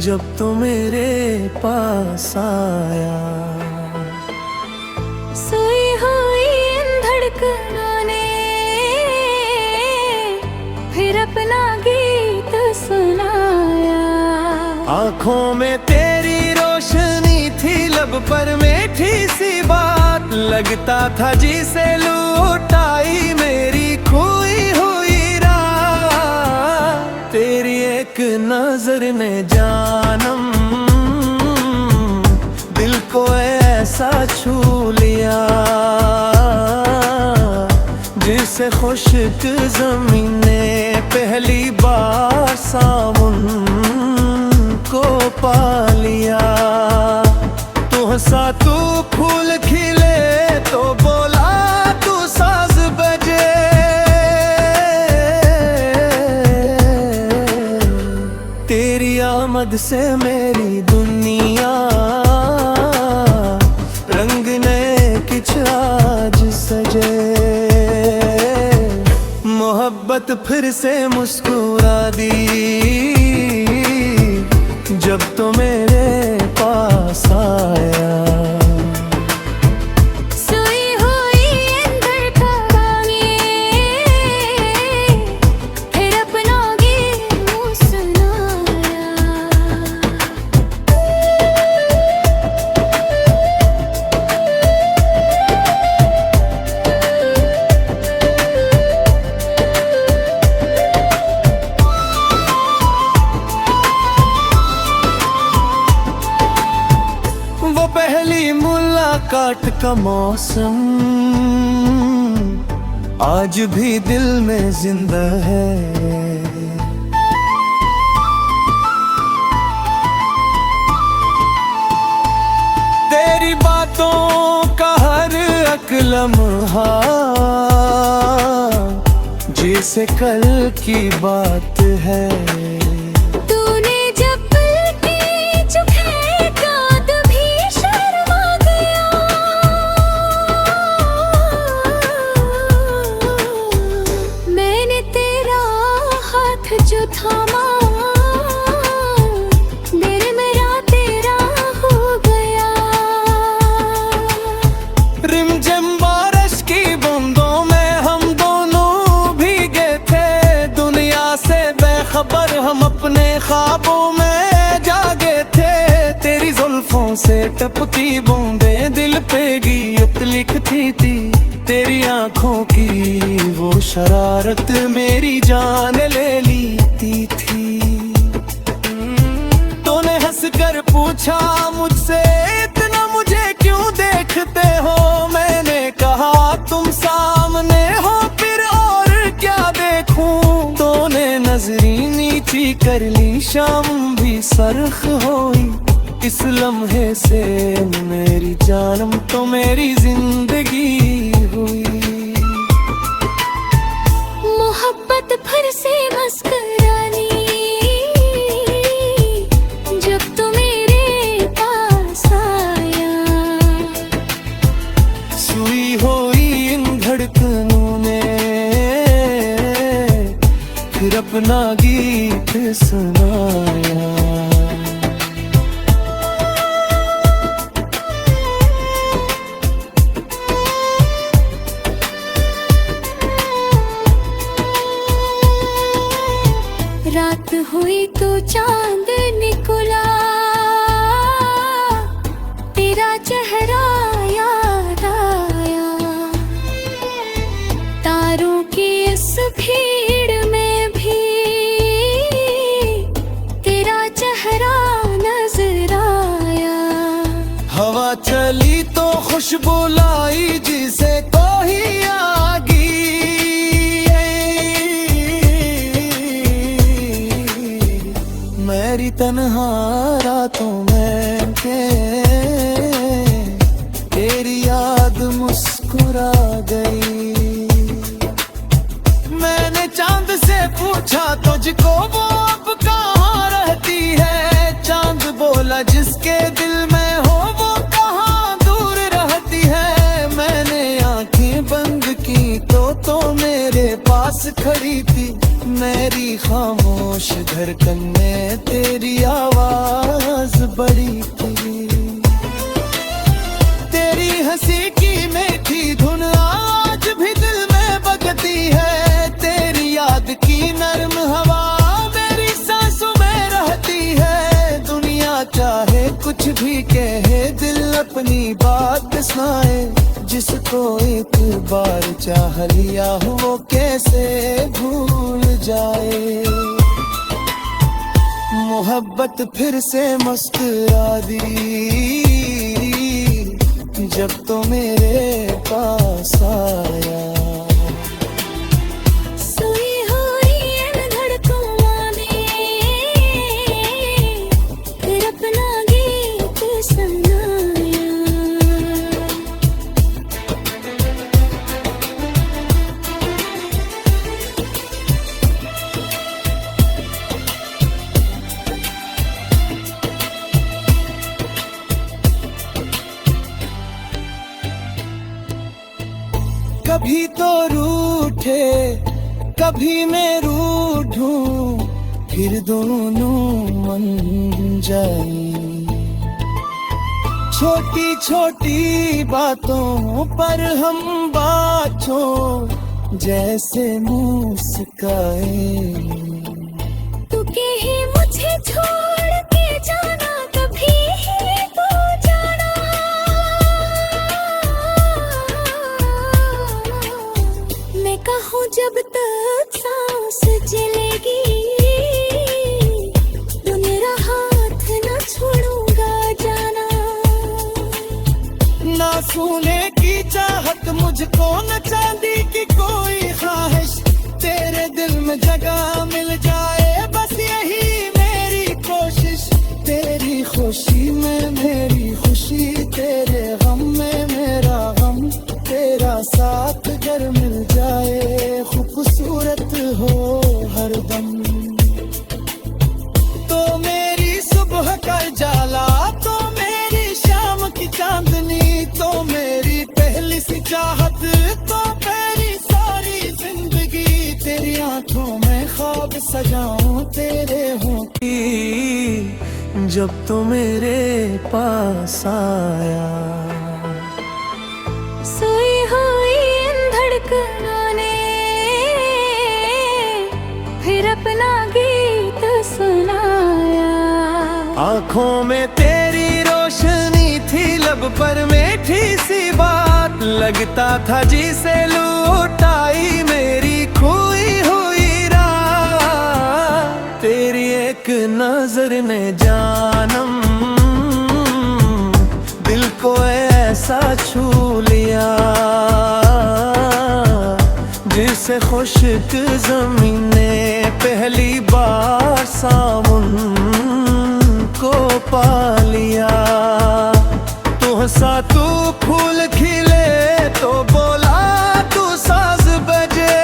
जब तो मेरे पास आया। सोई हुई इन धड़कनों ने फिर अपना गीत सुनाया। आँखों में तेरी रोशनी थी, लब पर मीठी सी बात, लगता था जिसे लूटाई मेरी खोई हुई रात। तेरी एक नजर ने जानम दिल को ऐसा छू लिया, जिसे खुश्क ज़मीन ने पहली बार सावन को पा लिया। तू हंसा तू फूल खिले तो बोला तू साज बजे, तेरी आमद से मेरी दुनिया रंग नए कुछ आज सजे। मोहब्बत फिर से मुस्कुरा दी जब तो मेरे पास आया। सोई हुई इन धड़कनें फिर अपना गीत सुनाया। वो पहली मुलाकात का मौसम आज भी दिल में जिंदा है। तेरी बातों का हर एक लम्हा जैसे कल की बात है। तूने जब पलके झुकाए काद भी शर्मा गया। मैंने तेरा हाथ जो थामा दिल मेरा तेरा हो गया। रिमझिम बारिश की बूंदों में हम दोनों भीगे थे, दुनिया से बेखबर हम अपने ख्वाबों में जागे थे। तेरी जुल्फों से टपकी बूंदें दिल पे गीत लिखती थी, तेरी आंखों की वो शरारत मेरी जान ले लेती थी। तूने हंसकर पूछा मुझसे इतना मुझे क्यों देखते हो, मैंने कहा तुम सामने हो फिर और क्या देखूं। तूने नजरी नीची कर ली, शाम भी सरख होई, इस लम्हे से मेरी जानम तो मेरी जिंदगी हुई। मोहब्बत फिर से मुस्कुरानी जब तू मेरे पास आया। सुई हुई इन धड़कनों ने फिर अपना गीत सुनाया। रात हुई तो चांद निकला, तेरा चेहरा याद आया। तारों की इस भीड़ में भी तेरा चेहरा नजर आया। हवा चली तो खुशबू लाई जिसे कोई आगी, मेरी तन्हा रातों में तेरी याद मुस्कुरा गई। मैंने चांद से पूछा तुझको वो अब कहाँ रहती है, चांद बोला जिसके दिल में हो वो कहाँ दूर रहती है। मैंने आंखें बंद की तो मेरे पास खड़ी थी, मेरी खामोश खामोश धड़कन में तेरी आवाज बड़ी थी। तेरी हंसी की मीठी धुन आज भी दिल में बजती है। तेरी याद की नर्म हवा मेरी सांसों में रहती है। दुनिया चाहे कुछ भी कहे, दिल अपनी बात सुनाए। जिसको एक बार चाह लिया हो वो कैसे भूल जाए। मोहब्बत फिर से मुस्कुरा दी जब तो मेरे पास आया। सोई हुई इन धड़कनों में फिर अपना गीत सुनाया। कभी तो रूठे कभी मैं रूठूं, फिर दोनों मन जाए। छोटी छोटी बातों पर हम बातों जैसे मुस्काए। तू कहे मुझे छोड़ के जाना, कभी ही तू जाना। मैं कहूँ जब तक सांस चलेगी, तो मेरा हाथ न छोड़ूंगा जाना। ना सोने की चाहत मुझको, न चांदी की कोई ख्वाहिश। तेरे दिल में जगह मिल जाए बस यही मेरी कोशिश। तेरी खुशी में मेरी खुशी, तेरे गम में मेरा गम। तेरा साथ अगर मिल जाए, खूबसूरत हो हरदम। तो मेरी सुबह का जाला, तो मेरी शाम की चांदनी, तो मेरी पहली सी चाहत, तो मेरी सारी जिंदगी। तेरी आंखों में ख्वाब सजाऊं तेरे हों की, जब तो मेरे पास आया। सोई हुई इन धड़कनों ने फिर अपना गीत सुनाया। आंखों में तेरी रोशनी थी, लब पर मीठी सी बात। लगता था जिसे लूटाई मेरी खोई हुई रात। तेरी एक नजर ने जानम दिल को ऐसा छू लिया, जिसे खुश्क जमीन ने पहली बार सावन को पा लिया। तू हंसा तू फूल खिले, तो बोला तू साज बजे।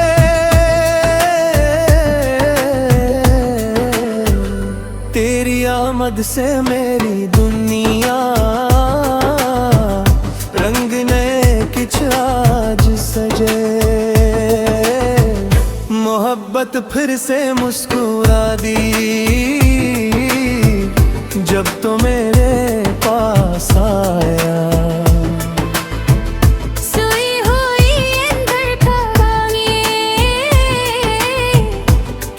तेरी आमद से मेरी दुनिया रंग नए कुछ आज सजे। मोहब्बत फिर से मुस्कुरा दी जब तो मेरे पास आया। सोई हुई इन धड़कनों में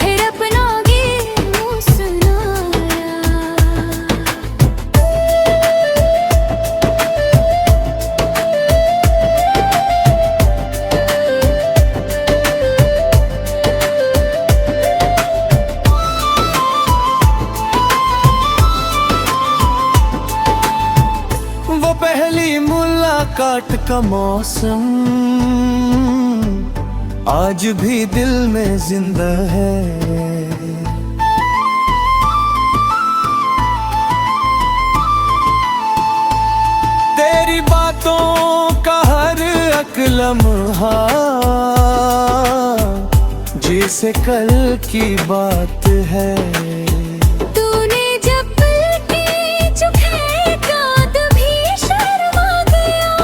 फिर अपना गीत सुनाया। वो पहली मुलाकात का मौसम आज भी दिल में जिंदा है। तेरी बातों का हर एक लम्हा जैसे कल की बात है। तूने जब पलके झुकाए कांद भी शर्मा गया।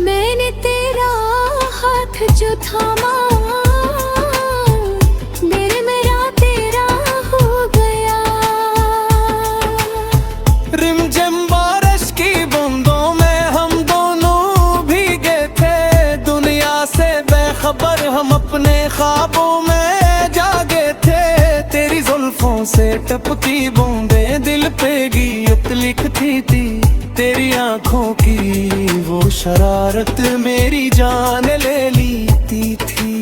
मैंने तेरा हाथ जो था हम अपने ख्वाबों में जागे थे। तेरी जुल्फों से टपकी बूंदें दिल पे गीत लिखती थी। तेरी आंखों की वो शरारत मेरी जान ले लेती थी।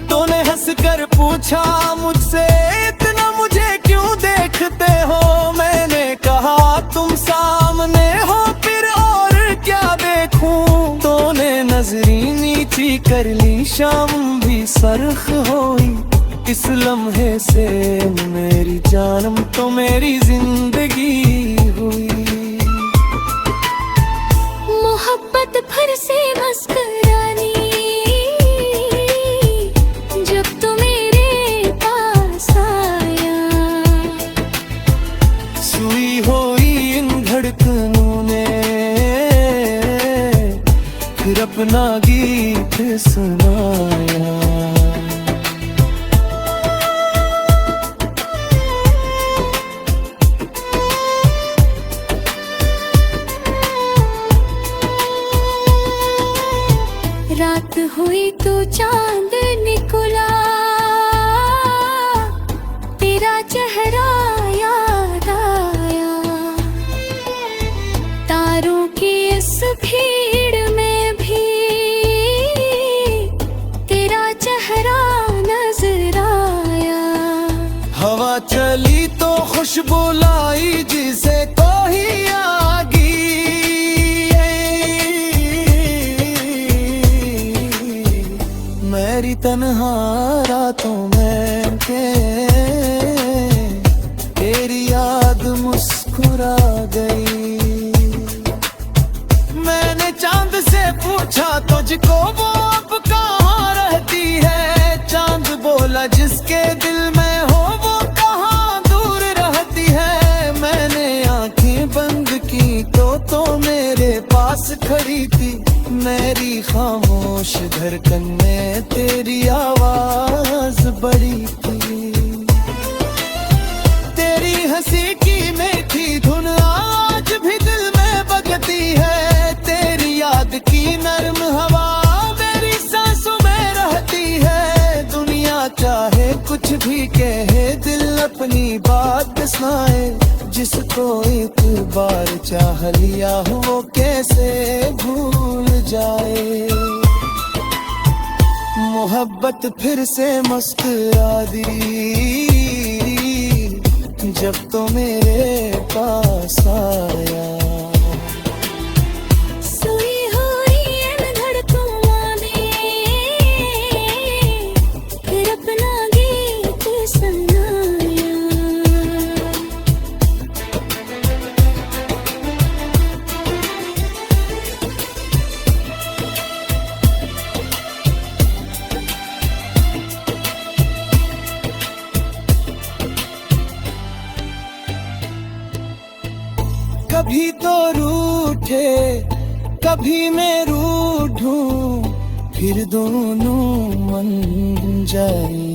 तूने हंस कर पूछा मुझसे इतना मुझे क्यों देखते हो। मैंने कहा तुम सामने हो फिर और क्या देखूं। तूने नजरी नीची कर ली शाम भी सरख होई। इस लम्हे से मेरी जानम तो मेरी जिंदगी हुई। मोहब्बत फिर से मुस्कुरानी जब तू मेरे पास आया। सुई हुई इन धड़कनों ने फिर अपना गीत सुनाया। रात हुई तो चांद निकला। तेरा चेहरा याद आया। तारों की इस भीड़ में भी तेरा चेहरा नजर आया। हवा चली तो खुशबू लाई जिसे कोई आगी। मेरी तन्हा रातों में तेरी याद मुस्कुरा गई। मैंने चांद से पूछा तुझको वो अब कहाँ रहती है। चांद बोला जिसके दिल में हो वो कहाँ दूर रहती है। मैंने आंखें बंद की तो मेरे पास खड़ी थी। मेरी खामोश धड़कन में तेरी आवाज बड़ी थी। तेरी हंसी की मीठी धुन आज भी दिल में बजती है। तेरी याद की नर्म हवा मेरी सांसों में रहती है। दुनिया चाहे कुछ भी कहे दिल अपनी बात सुनाए। जिसको एक बार चाह लिया हो वो कैसे भूल जाए। मोहब्बत फिर से मुस्कुरा दी जब तो मेरे पास आया। सोई हुई इन धड़कनों में फिर अपना गीत सुनाया। कभी तो रूठे कभी मैं रूठूं फिर दोनों मन जाए।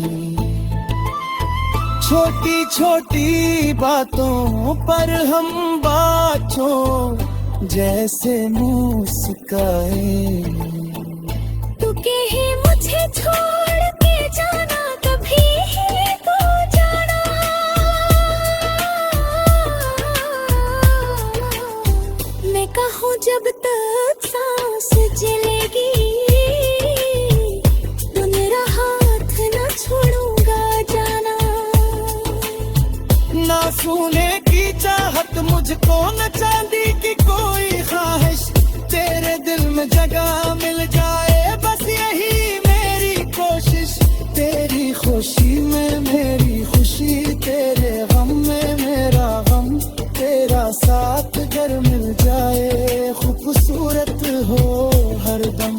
छोटी छोटी बातों पर हम बातों जैसे मुस्काए। तू कहे मुझे छोड़ के जाना कभी ही तो जाना। मैं कहूँ जब तक सांस चलेगी तो मेरा हाथ न छोड़ूंगा जाना। ना सोने की चाहत मुझको न चांदी की कोई ख्वाहिश। तेरे दिल में जगह मिल जाए बस यही मेरी कोशिश। तेरी खुशी में मेरी खुशी तेरे गम में मेरा गम। तेरा साथ अगर मिल जाए खूबसूरत हो हरदम।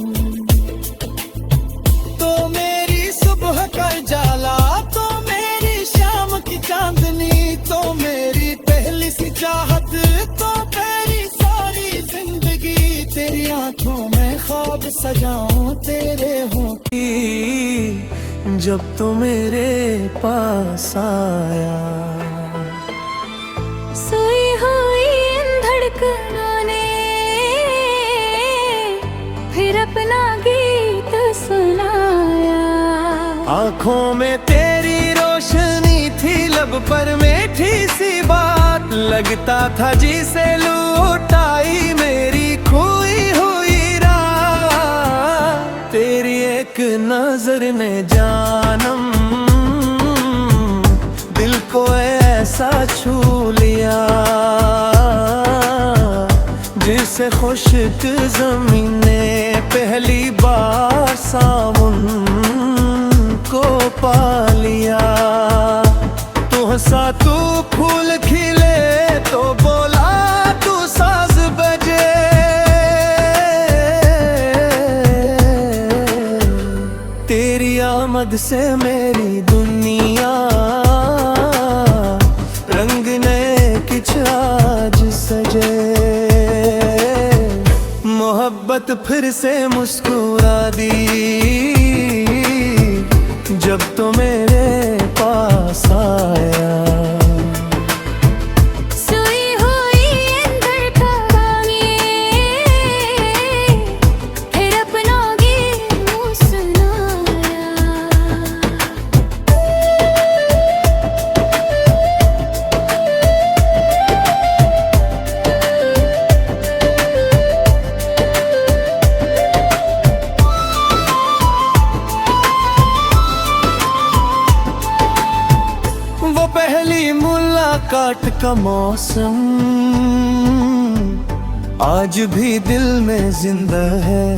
तो मेरी सुबह का जाला तो मेरी शाम की चांदनी। तो मेरी पहली सी चाहत तो तेरी सारी जिंदगी। तेरी आंखों में ख्वाब सजाऊं तेरे हों की जब तो मेरे पास आया। सोई हुई इन धड़कनों ने फिर अपना गीत आंखों में तेरी रोशनी थी, लब पर मीठी सी बात, लगता था जिसे लूटाई मेरी खोई हुई रात। तेरी एक नजर ने जानम दिल को ऐसा छू लिया, जिसे खुश्क ज़मीन ने पहली बार सावन को पा लिया। तू हंसा तू फूल खिले तो बोला तू साज बजे, तेरी आमद से मेरी दुनिया रंग नए कुछ आज सजे। मोहब्बत फिर से मुस्कुरा दी जब तो मेरे पास आया। सोई हुई अंदर कहानी, फिर अपना गीत मुँह सुनाया। वो पहली मुलाकात का मौसम आज भी दिल में जिंदा है।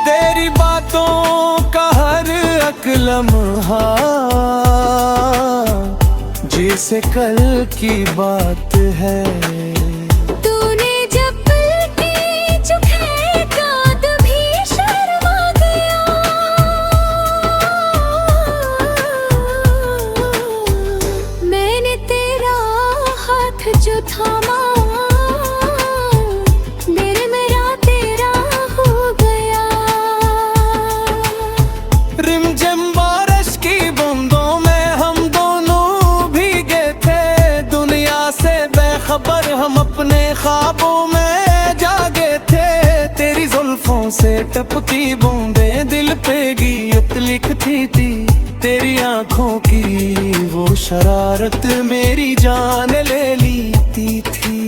तेरी बातों का हर एक लम्हा जैसे कल की बात है। तूने जब पलके झुकाए कांद भी शर्मा गया। मैंने तेरा हाथ जो थामा, दिल मेरा तेरा हो गया। रिमझिम बारिश की बूंदों में हम दोनों भीगे थे, दुनिया से बेखबर हम अपने ख्वाबों में जागे थे। तेरी जुल्फों से टपकी बूंदें दिल पे गीत लिखती थी, तेरी आंखों की वो शरारत मेरी जान ले लेती थी।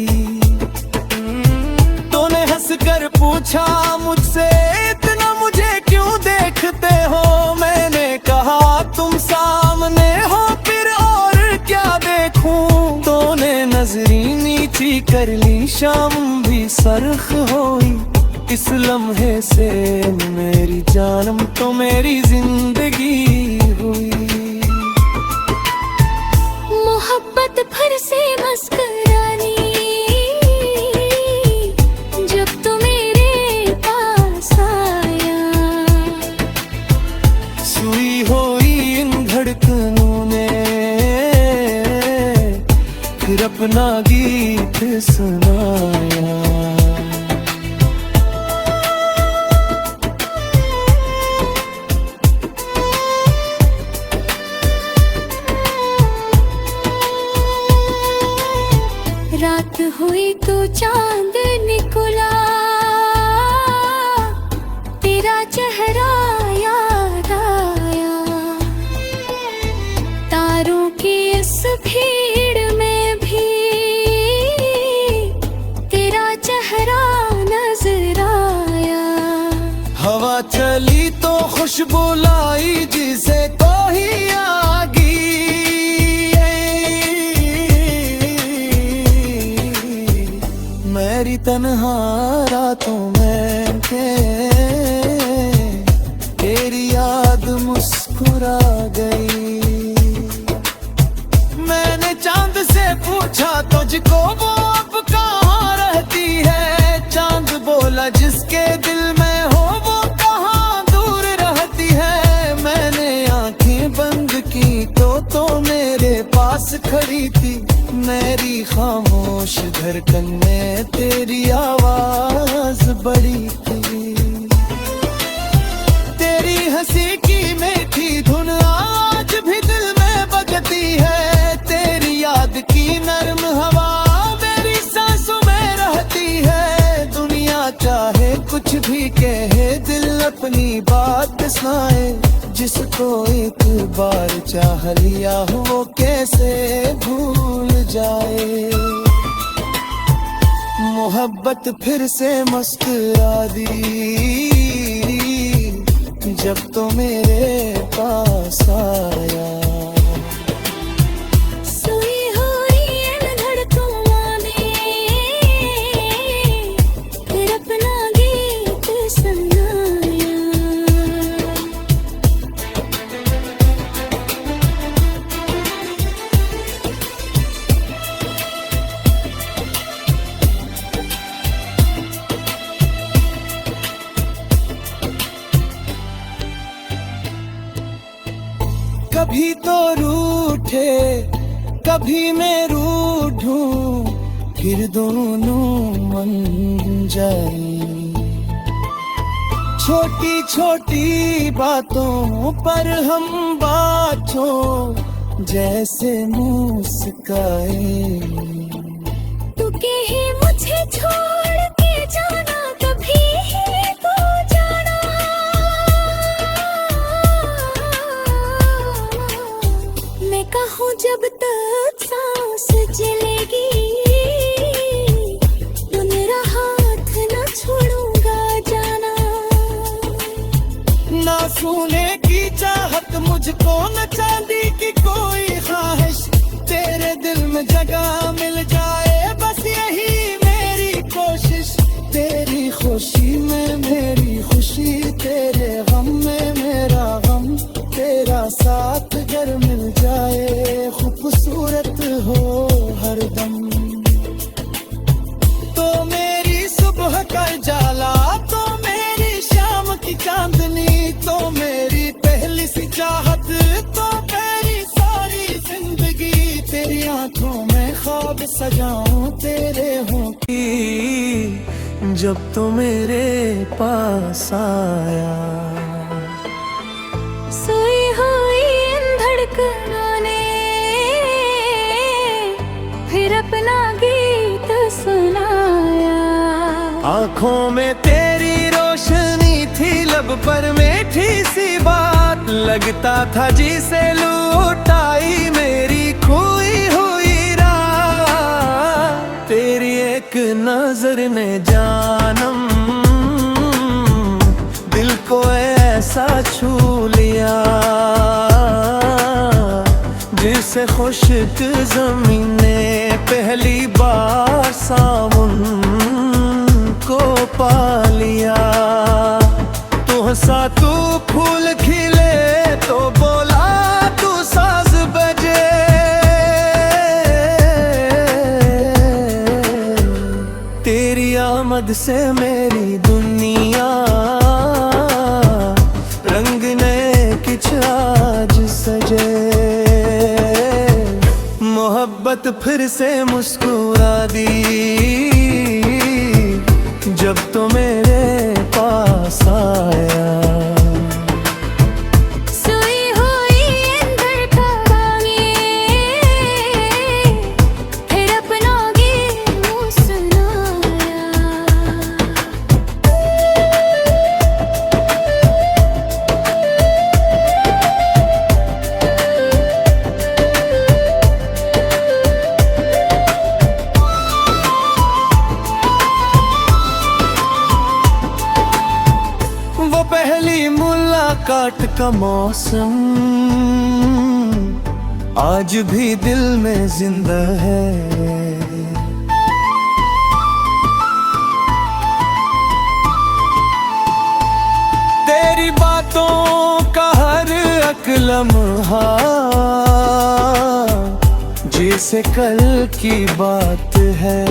तूने हंसकर पूछा मुझसे इतना मुझे क्यों देखते हो, मैंने कहा तुम सामने हो फिर और क्या देखूं। तूने नजरी नीची कर ली, शाम भी सरख होई, इस लम्हे से मेरी जानम तो मेरी जिंदगी हुई। मोहब्बत फिर से मस्करानी जब तू मेरे पास आया। सुई हुई इन धड़कनों ने फिर अपना गीत सुनाया। रात हुई तो चांद निकला, तेरा चेहरा याद आया। तारों की इस भीड़ में भी तेरा चेहरा नजर आया। हवा चली तो खुशबू लाई जिसे तो ही आगी, मेरी तन्हा रातों में तेरी याद मुस्कुरा गई। मैंने चांद से पूछा तुझको वो अब कहाँ रहती है, चांद बोला जिसके दिल में हो वो कहाँ दूर रहती है। मैंने आंखें बंद की तो मेरे पास खड़ी थी, मेरी खामोश धड़कन में तेरी आवाज बड़ी थी। तेरी हंसी की मीठी धुन आज भी दिल में बजती है, तेरी याद की नर्म हवा मेरी सांसों में रहती है। अपनी बात सुनाए। जिसको एक बार चाह लिया वो कैसे भूल जाए। मोहब्बत फिर से मुस्कुरा दी जब तो मेरे पास आया। सोई हुई इन धड़कनों में फिर अपना गीत सुनाया। कभी तो रूठे कभी मैं रूठूं, फिर दोनों मन जाए। छोटी छोटी बातों पर हम बातों जैसे मुस्काए। तू कहे मुझे छोड़ के जाना कभी ही तो जाना। मैं कहूँ जब तक सांस चलेगी तो मेरा हाथ न छोड़ूंगा जाना। ना सोने की चाहत मुझको न चांदी की कोई ख्वाहिश। तेरे दिल में जगह मिल जाए बस यही मेरी कोशिश। तेरी खुशी में मेरी खुशी, तेरे गम में मेरा गम। तेरा साथ अगर मिल जाए खूबसूरत हो हरदम। तो मेरी सुबह का जाला, तो मेरी शाम की चांदनी, तो मेरी पहली सी चाहत, तो मेरी सारी जिंदगी। तेरी आंखों में ख्वाब सजाऊं तेरे हों की जब तो मेरे पास आया। सोई हुई इन धड़कनों ने फिर अपना गीत सुनाया। आंखों में तेरी रोशनी थी, लब पर मीठी सी बात। लगता था जिसे लूटाई मेरी खोई हुई रात। तेरी एक नजर ने जानम दिल को ऐसा छू लिया जिसे खुश्क जमीन ने पहली बार सावन को पा लिया। तू हंसा तू फूल खिले तो बोला तू साज बजे। तेरी आमद से मेरी दुनिया रंग नए कुछ आज सजे। मोहब्बत फिर से मुस्कुरा दी जब तो मेरे पास आया। सोई हुई इन धड़कनों में फिर अपना गीत सुनाया। वो पहली मुलाकात का मौसम आज भी दिल में जिंदा है। तेरी बातों का हर एक लम्हा जैसे कल की बात है।